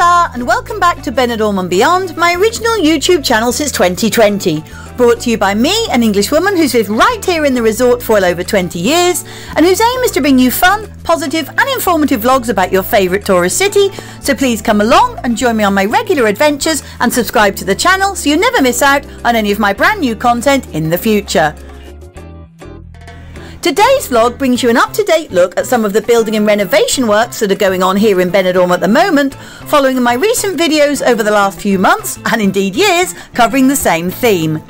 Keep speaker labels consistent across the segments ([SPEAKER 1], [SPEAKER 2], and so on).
[SPEAKER 1] Hola and welcome back to Benidorm and Beyond, my original YouTube channel since 2020. Brought to you by me, an English woman who's lived right here in the resort for well over 20 years and whose aim is to bring you fun, positive and informative vlogs about your favourite tourist city. So please come along and join me on my regular adventures and subscribe to the channel so you never miss out on any of my brand new content in the future. Today's vlog brings you an up-to-date look at some of the building and renovation works that are going on here in Benidorm at the moment, following my recent videos over the last few months, and indeed years, covering the same theme.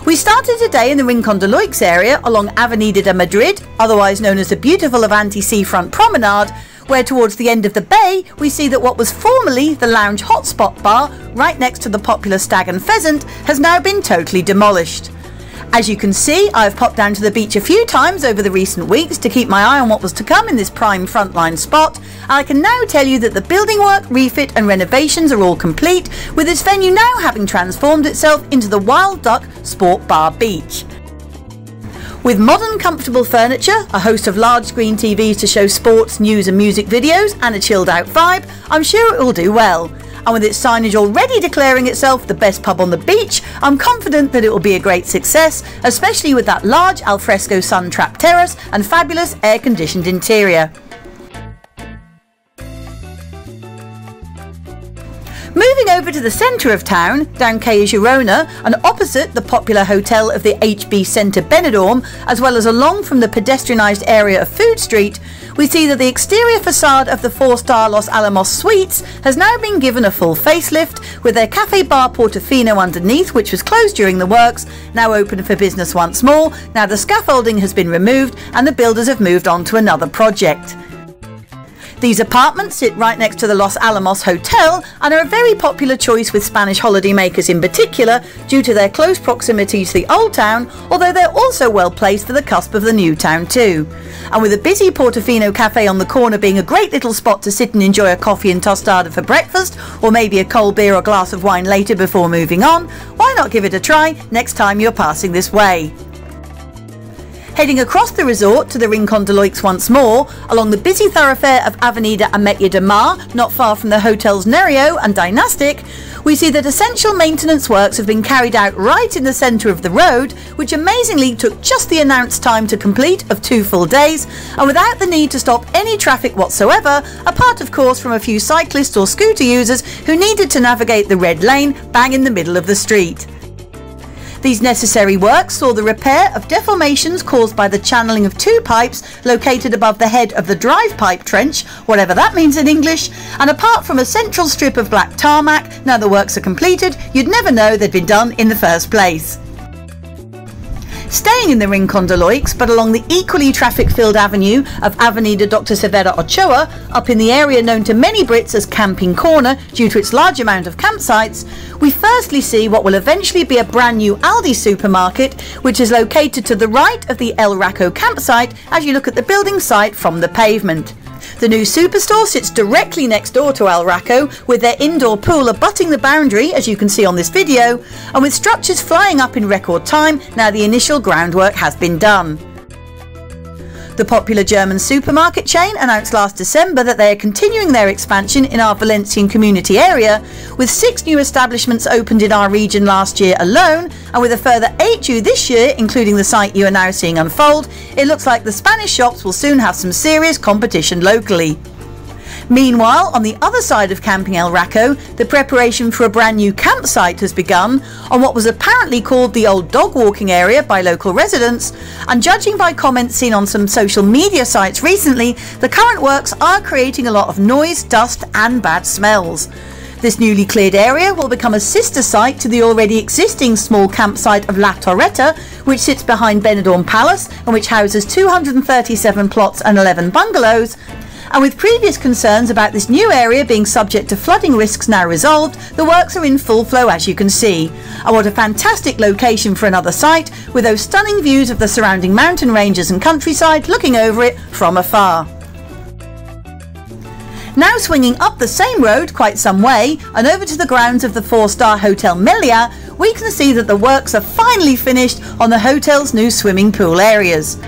[SPEAKER 1] We started today in the Rincon de Leix area along Avenida de Madrid, otherwise known as the beautiful Avanti seafront promenade, where towards the end of the bay we see that what was formerly the lounge hotspot bar, right next to the popular Stag and Pheasant, has now been totally demolished. As you can see, I've popped down to the beach a few times over the recent weeks to keep my eye on what was to come in this prime frontline spot, and I can now tell you that the building work, refit and renovations are all complete, with this venue now having transformed itself into the Wild Duck Sport Bar Beach. With modern comfortable furniture, a host of large screen TVs to show sports, news and music videos, and a chilled out vibe, I'm sure it will do well. And with its signage already declaring itself the best pub on the beach, I'm confident that it will be a great success, especially with that large alfresco sun-trapped terrace and fabulous air-conditioned interior. Moving over to the centre of town, down Calle Girona and opposite the popular hotel of the HB Centre Benidorm, as well as along from the pedestrianised area of Food Street, we see that the exterior facade of the 4-star Los Alamos Suites has now been given a full facelift, with their Cafe Bar Portofino underneath, which was closed during the works, now open for business once more. Now the scaffolding has been removed and the builders have moved on to another project. These apartments sit right next to the Los Alamos Hotel and are a very popular choice with Spanish holidaymakers in particular due to their close proximity to the Old Town, although they're also well placed for the cusp of the New Town too. And with a busy Portofino cafe on the corner being a great little spot to sit and enjoy a coffee and tostada for breakfast, or maybe a cold beer or glass of wine later before moving on, why not give it a try next time you're passing this way? Heading across the resort to the Rincon de Leix once more, along the busy thoroughfare of Avenida Ametlla de Mar, not far from the hotels Nerio and Dynastic, we see that essential maintenance works have been carried out right in the centre of the road, which amazingly took just the announced time to complete of 2 full days, and without the need to stop any traffic whatsoever, apart of course from a few cyclists or scooter users who needed to navigate the red lane bang in the middle of the street. These necessary works saw the repair of deformations caused by the channeling of 2 pipes located above the head of the drive pipe trench, whatever that means in English, and apart from a central strip of black tarmac, now the works are completed, you'd never know they'd been done in the first place. Staying in the Rincon de Leix, but along the equally traffic-filled avenue of Avenida Dr. Severa Ochoa, up in the area known to many Brits as Camping Corner due to its large amount of campsites, we firstly see what will eventually be a brand new Aldi supermarket, which is located to the right of the El Raco campsite as you look at the building site from the pavement. The new superstore sits directly next door to El Raco, with their indoor pool abutting the boundary, as you can see on this video, and with structures flying up in record time now the initial groundwork has been done. The popular German supermarket chain announced last December that they are continuing their expansion in our Valencian community area, with 6 new establishments opened in our region last year alone, and with a further 8 due this year, including the site you are now seeing unfold. It looks like the Spanish shops will soon have some serious competition locally. Meanwhile, on the other side of Camping El Raco, the preparation for a brand new campsite has begun on what was apparently called the old dog walking area by local residents, and judging by comments seen on some social media sites recently, the current works are creating a lot of noise, dust and bad smells. This newly cleared area will become a sister site to the already existing small campsite of La Torreta, which sits behind Benidorm Palace and which houses 237 plots and 11 bungalows. And with previous concerns about this new area being subject to flooding risks now resolved, the works are in full flow as you can see. And what a fantastic location for another site, with those stunning views of the surrounding mountain ranges and countryside looking over it from afar. Now swinging up the same road quite some way and over to the grounds of the 4-star Hotel Meliá, we can see that the works are finally finished on the hotel's new swimming pool areas.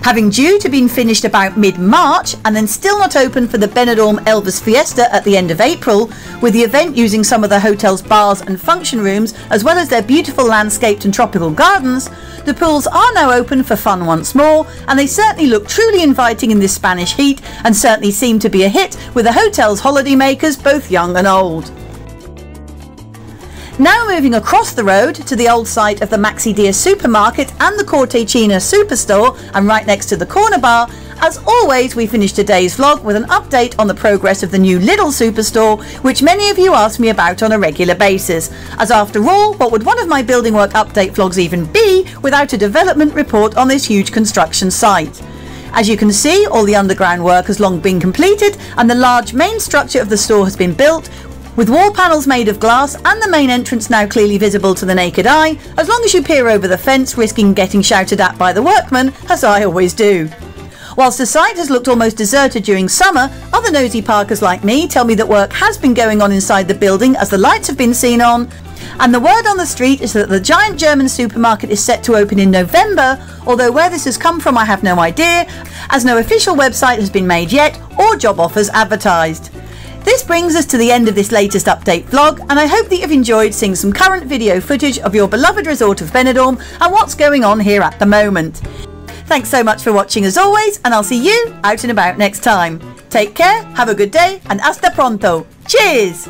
[SPEAKER 1] Having due to been finished about mid-March and then still not open for the Benidorm Elvis Fiesta at the end of April, with the event using some of the hotel's bars and function rooms as well as their beautiful landscaped and tropical gardens, the pools are now open for fun once more, and they certainly look truly inviting in this Spanish heat and certainly seem to be a hit with the hotel's holidaymakers, both young and old. Now moving across the road to the old site of the Maxi Deer supermarket and the Cortecina superstore, and right next to the corner bar, as always we finish today's vlog with an update on the progress of the new Lidl superstore, which many of you ask me about on a regular basis, as after all, what would one of my building work update vlogs even be without a development report on this huge construction site? As you can see, all the underground work has long been completed and the large main structure of the store has been built, with wall panels made of glass and the main entrance now clearly visible to the naked eye, as long as you peer over the fence risking getting shouted at by the workmen, as I always do. Whilst the site has looked almost deserted during summer, other nosy parkers like me tell me that work has been going on inside the building as the lights have been seen on, and the word on the street is that the giant German supermarket is set to open in November, although where this has come from I have no idea, as no official website has been made yet or job offers advertised. This brings us to the end of this latest update vlog, and I hope that you've enjoyed seeing some current video footage of your beloved resort of Benidorm and what's going on here at the moment. Thanks so much for watching as always, and I'll see you out and about next time. Take care, have a good day, and hasta pronto. Cheers!